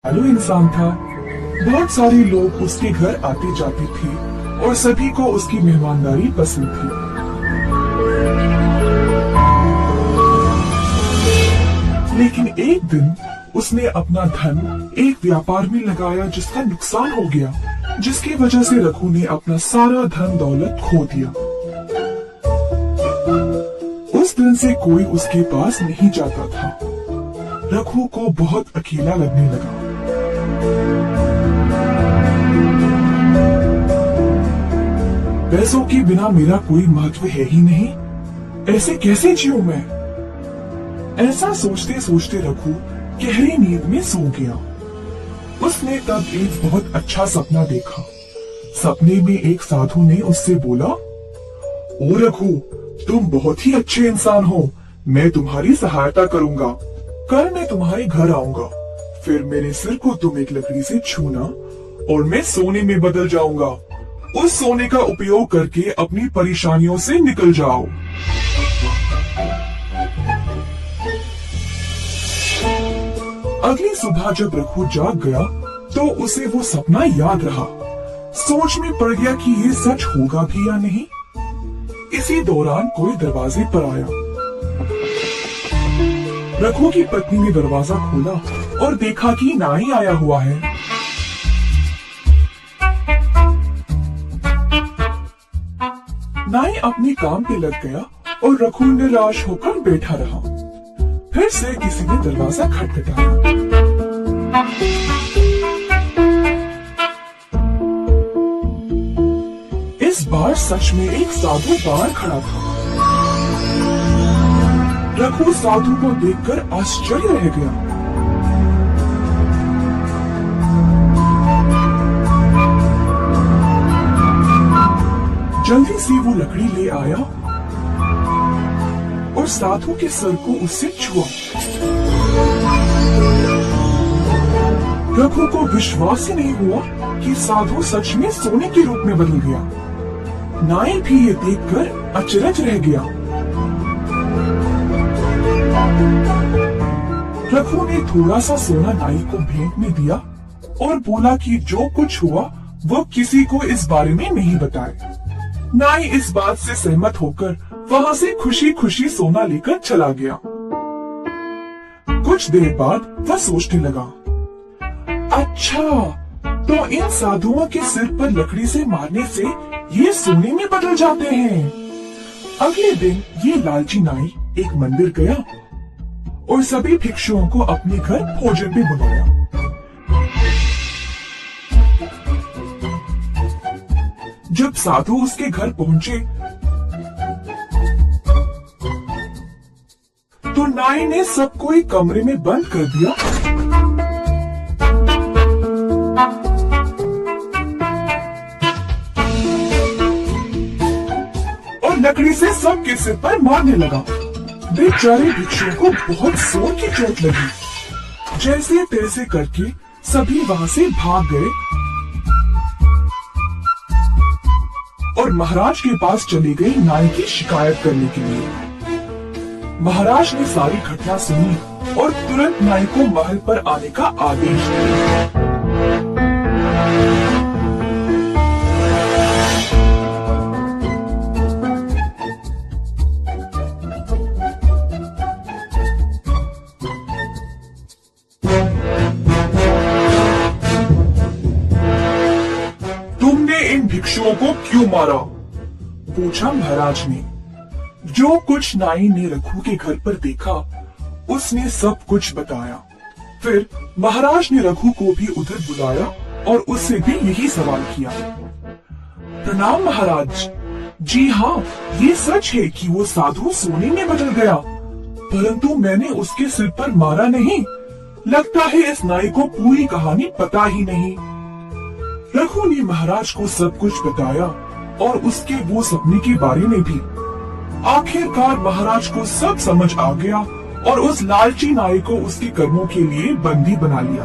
दयालु इंसान था। बहुत सारे लोग उसके घर आते जाते थे और सभी को उसकी मेहमानदारी पसंद थी। लेकिन एक दिन उसने अपना धन एक व्यापार में लगाया जिसका नुकसान हो गया, जिसकी वजह से रघु ने अपना सारा धन दौलत खो दिया। उस दिन से कोई उसके पास नहीं जाता था। रघु को बहुत अकेला लगने लगा। पैसों के बिना मेरा कोई महत्व है ही नहीं, ऐसे कैसे जीऊं मैं? ऐसा सोचते सोचते रघु गहरी नींद में सो गया। उसने तब एक बहुत अच्छा सपना देखा। सपने में एक साधु ने उससे बोला, ओ रघु, तुम बहुत ही अच्छे इंसान हो, मैं तुम्हारी सहायता करूंगा। कल मैं तुम्हारे घर आऊंगा, फिर मेरे सिर को तुम एक लकड़ी से छूना और मैं सोने में बदल जाऊंगा। उस सोने का उपयोग करके अपनी परेशानियों से निकल जाओ। अगली सुबह जब रघु जाग गया तो उसे वो सपना याद रहा। सोच में पड़ गया कि ये सच होगा भी या नहीं। इसी दौरान कोई दरवाजे पर आया। रघु की पत्नी ने दरवाजा खोला और देखा कि नाई आया हुआ है। नाई अपने काम पे लग गया और रघु निराश होकर बैठा रहा। फिर से किसी ने दरवाजा खटखटाया। इस बार सच में एक साधु बाहर खड़ा था। रघु साधु को देखकर आश्चर्य रह गया। जल्दी से वो लकड़ी ले आया और साधु के सर को उससे छुआ। रघु को विश्वास ही नहीं हुआ कि साधु सच में सोने के रूप में बदल गया। नाई भी ये देखकर अचरज रह गया। रघु ने थोड़ा सा सोना नाई को भेंट में दिया और बोला कि जो कुछ हुआ वो किसी को इस बारे में नहीं बताए। नाई इस बात से सहमत होकर वहां से खुशी खुशी सोना लेकर चला गया। कुछ देर बाद वह सोचने लगा, अच्छा, तो इन साधुओं के सिर पर लकड़ी से मारने से ये सोने में बदल जाते हैं। अगले दिन ये लालची नाई एक मंदिर गया और सभी भिक्षुओं को अपने घर भोजन पे बुलाया। जब साधु उसके घर पहुंचे तो नाई ने सबको एक कमरे में बंद कर दिया और लकड़ी से सबके सिर पर मारने लगा। बेचारे भिक्षुओं को बहुत जोर की चोट लगी। जैसे तैसे करके सभी वहां से भाग गए और महाराज के पास चली गई नाई की शिकायत करने के लिए। महाराज ने सारी घटना सुनी और तुरंत नाई को महल पर आने का आदेश दिया। तुमने इन भिक्षुओं को क्यों मारा? पूछा महाराज ने। जो कुछ नाई ने रघु के घर पर देखा उसने सब कुछ बताया। फिर महाराज ने रघु को भी उधर बुलाया और उससे भी यही सवाल किया। प्रणाम महाराज। जी हाँ, ये सच है कि वो साधु सोने में बदल गया, परंतु मैंने उसके सिर पर मारा नहीं। लगता है इस नाई को पूरी कहानी पता ही नहीं। रघु ने महाराज को सब कुछ बताया और उसके वो सपने के बारे में भी। आखिरकार महाराज को सब समझ आ गया और उस लालची नाई को उसके कर्मों के लिए बंदी बना लिया।